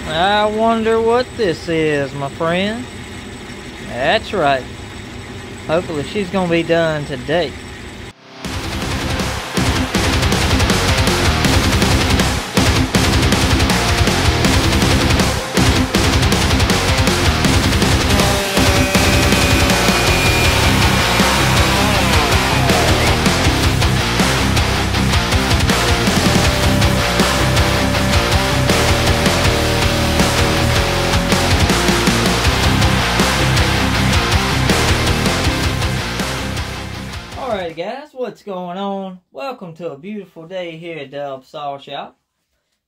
I wonder what this is, my friend. That's right. Hopefully she's gonna be done today. Alright guys, what's going on? Welcome to a beautiful day here at Dub Saw Shop.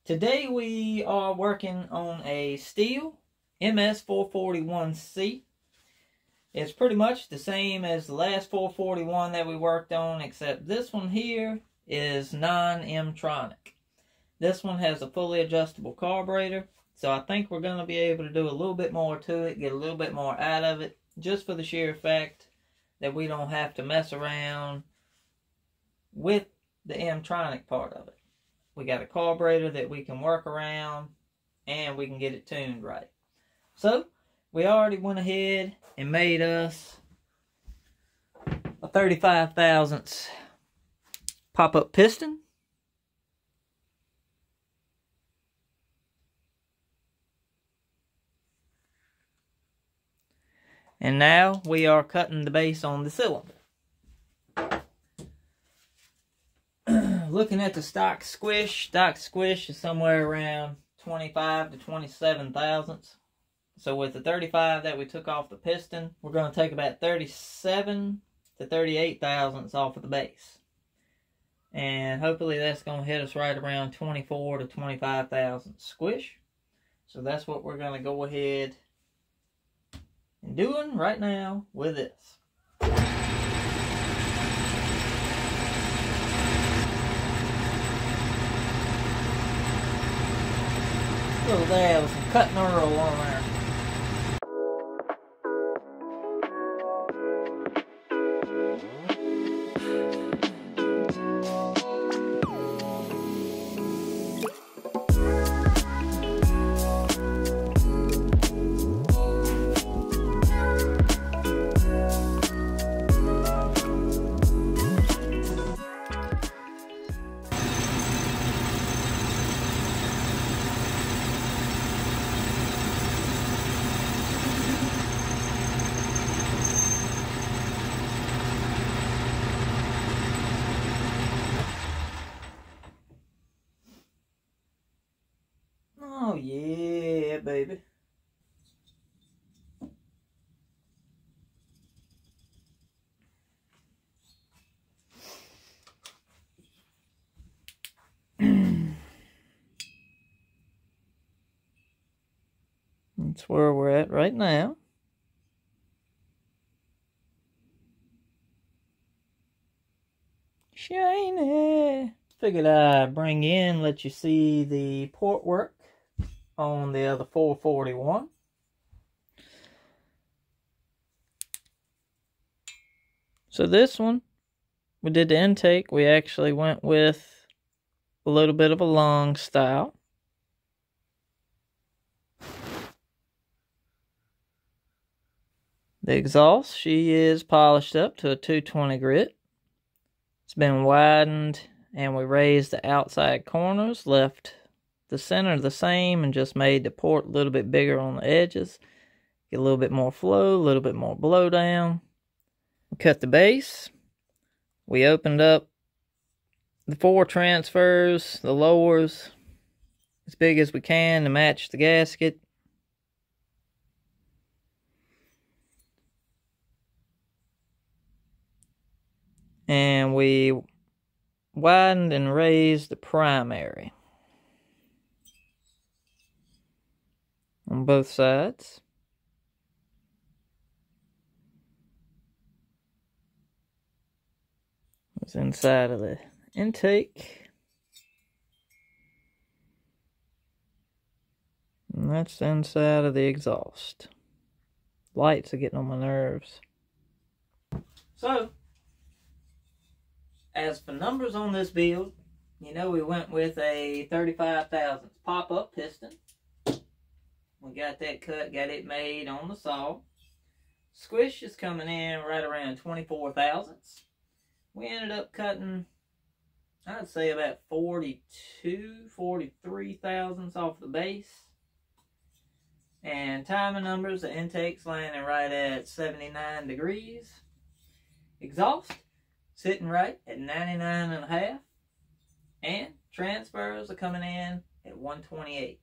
Today we are working on a Stihl Ms441C. It's pretty much the same as the last 441 that we worked on, except this one here is non-M-tronic. This one has a fully adjustable carburetor, so I think we're going to be able to do a little bit more to it, get a little bit more out of it, just for the sheer fact that we don't have to mess around with the M-tronic part of it. We got a carburetor that we can work around and we can get it tuned right. So we already went ahead and made us a 35 thousandths pop-up piston. And now we are cutting the base on the cylinder. Looking at the stock squish is somewhere around 25 to 27 thousandths. So with the 35 that we took off the piston, we're going to take about 37 to 38 thousandths off of the base. And hopefully that's going to hit us right around 24 to 25 thousandths squish. So that's what we're going to go ahead and doing right now with this. Little dab with some cutting Earl on there. Oh yeah, baby. That's where we're at right now. Shiny. Figured I'd bring in, let you see the port work on the other 441. So this one, we did the intake. We actually went with a little bit of a long style. The exhaust, she is polished up to a 220 grit. It's been widened and we raised the outside corners, left the center the same, and just made the port a little bit bigger on the edges. Get a little bit more flow, a little bit more blow down. We cut the base. We opened up the 4 transfers, the lowers, as big as we can to match the gasket. And we widened and raised the primary on both sides. It's inside of the intake. And that's the inside of the exhaust. Lights are getting on my nerves. So, as for numbers on this build, you know we went with a 35 thousandths pop-up piston. We got that cut, got it made on the saw. Squish is coming in right around 24 thousandths. We ended up cutting, I'd say about 42, 43 thousandths off the base. And timing numbers, the intake's landing right at 79 degrees. Exhaust, sitting right at 99.5. And transfers are coming in at 128.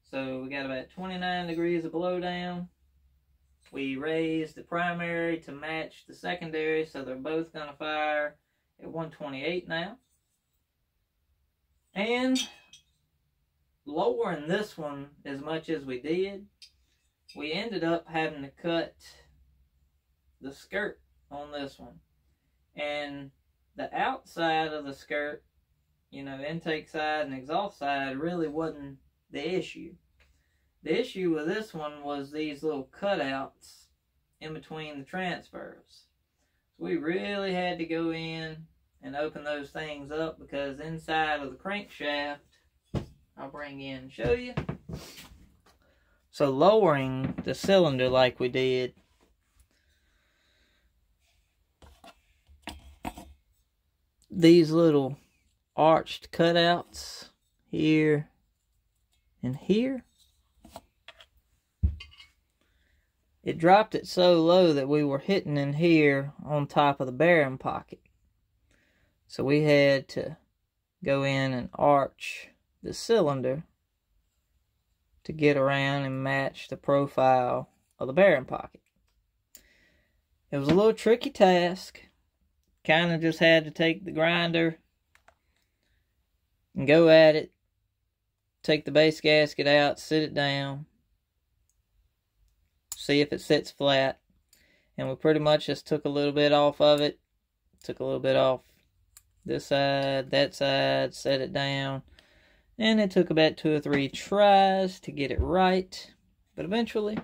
So we got about 29 degrees of blowdown. We raised the primary to match the secondary, so they're both going to fire at 128 now. And lowering this one as much as we did, we ended up having to cut the skirt on this one. And the outside of the skirt, you know, intake side and exhaust side, really wasn't the issue. The issue with this one was these little cutouts in between the transfers. So we really had to go in and open those things up, because inside of the crankshaft, I'll bring in and show you. So lowering the cylinder like we did, these little arched cutouts here and here, it dropped it so low that we were hitting in here on top of the bearing pocket. So we had to go in and arch the cylinder to get around and match the profile of the bearing pocket. It was a little tricky task. Kind of just had to take the grinder and go at it. Take the base gasket out, sit it down, see if it sits flat. And we pretty much just took a little bit off of it. Took a little bit off this side, that side, set it down. And it took about 2 or 3 tries to get it right. But eventually,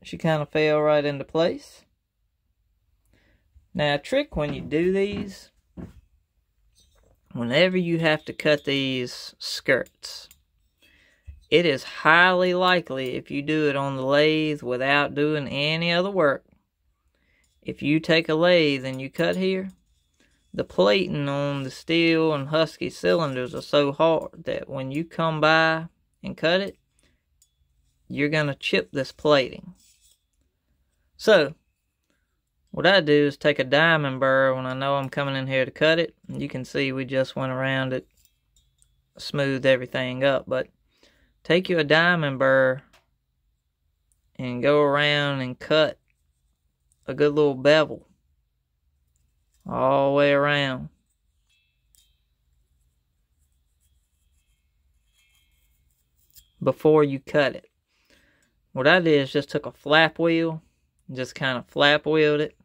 she kind of fell right into place. Now, a trick when you do these, whenever you have to cut these skirts, it is highly likely, if you do it on the lathe without doing any other work, if you take a lathe and you cut here, the plating on the Stihl and Husky cylinders are so hard that when you come by and cut it, you're going to chip this plating. So, what I do is take a diamond burr when I know I'm coming in here to cut it. You can see we just went around it, smoothed everything up. But take you a diamond burr and go around and cut a good little bevel all the way around. Before you cut it. What I did is just took a flap wheel and just kind of flap wheeled it.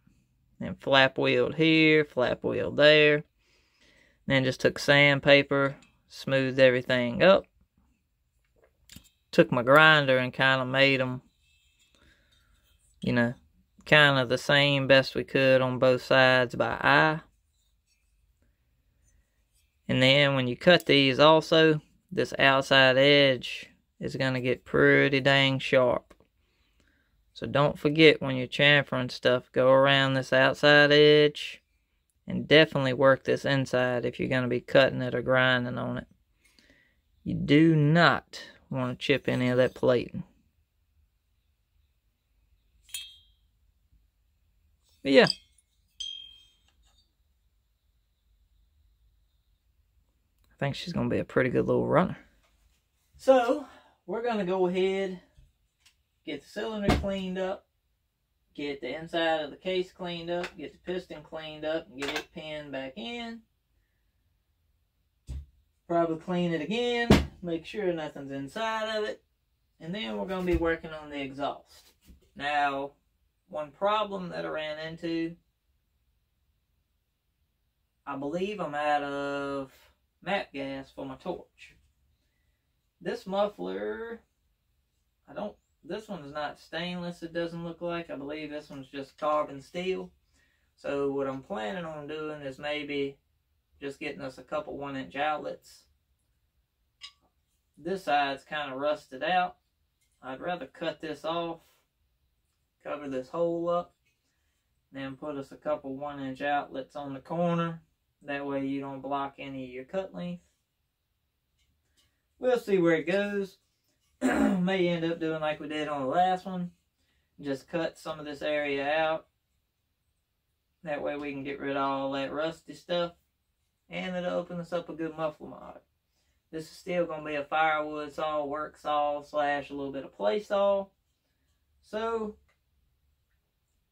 And flap wheeled here, flap wheeled there. Then just took sandpaper, smoothed everything up. Took my grinder and kind of made them, you know, kind of the same best we could on both sides by eye. And then when you cut these also, this outside edge is going to get pretty dang sharp. So don't forget when you're chamfering stuff, go around this outside edge and definitely work this inside if you're going to be cutting it or grinding on it. You do not want to chip any of that plating. But yeah. I think she's going to be a pretty good little runner. So, we're going to go ahead, get the cylinder cleaned up, get the inside of the case cleaned up, get the piston cleaned up, and get it pinned back in. Probably clean it again, make sure nothing's inside of it, and then we're going to be working on the exhaust. Now, one problem that I ran into, I believe I'm out of map gas for my torch. This muffler, this one's not stainless, it doesn't look like. I believe this one's just carbon steel. So what I'm planning on doing is maybe just getting us a couple 1-inch outlets This side's kind of rusted out. I'd rather cut this off, cover this hole up, then put us a couple 1-inch outlets on the corner. That way you don't block any of your cut length. We'll see where it goes. May end up doing like we did on the last one. Just cut some of this area out. That way we can get rid of all that rusty stuff. And it'll open us up a good muffler mod. This is still going to be a firewood saw, work saw, / a little bit of play saw. So,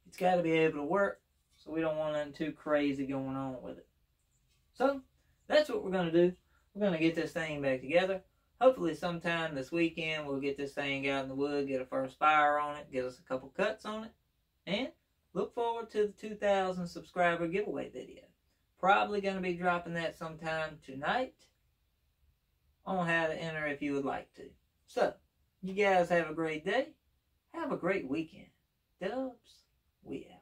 it's got to be able to work. So we don't want nothing too crazy going on with it. So, that's what we're going to do. We're going to get this thing back together. Hopefully sometime this weekend we'll get this thing out in the wood, get a first fire on it, get us a couple cuts on it, and look forward to the 2,000 subscriber giveaway video. Probably going to be dropping that sometime tonight on how to enter if you would like to. So, you guys have a great day. Have a great weekend. Dubs, we out.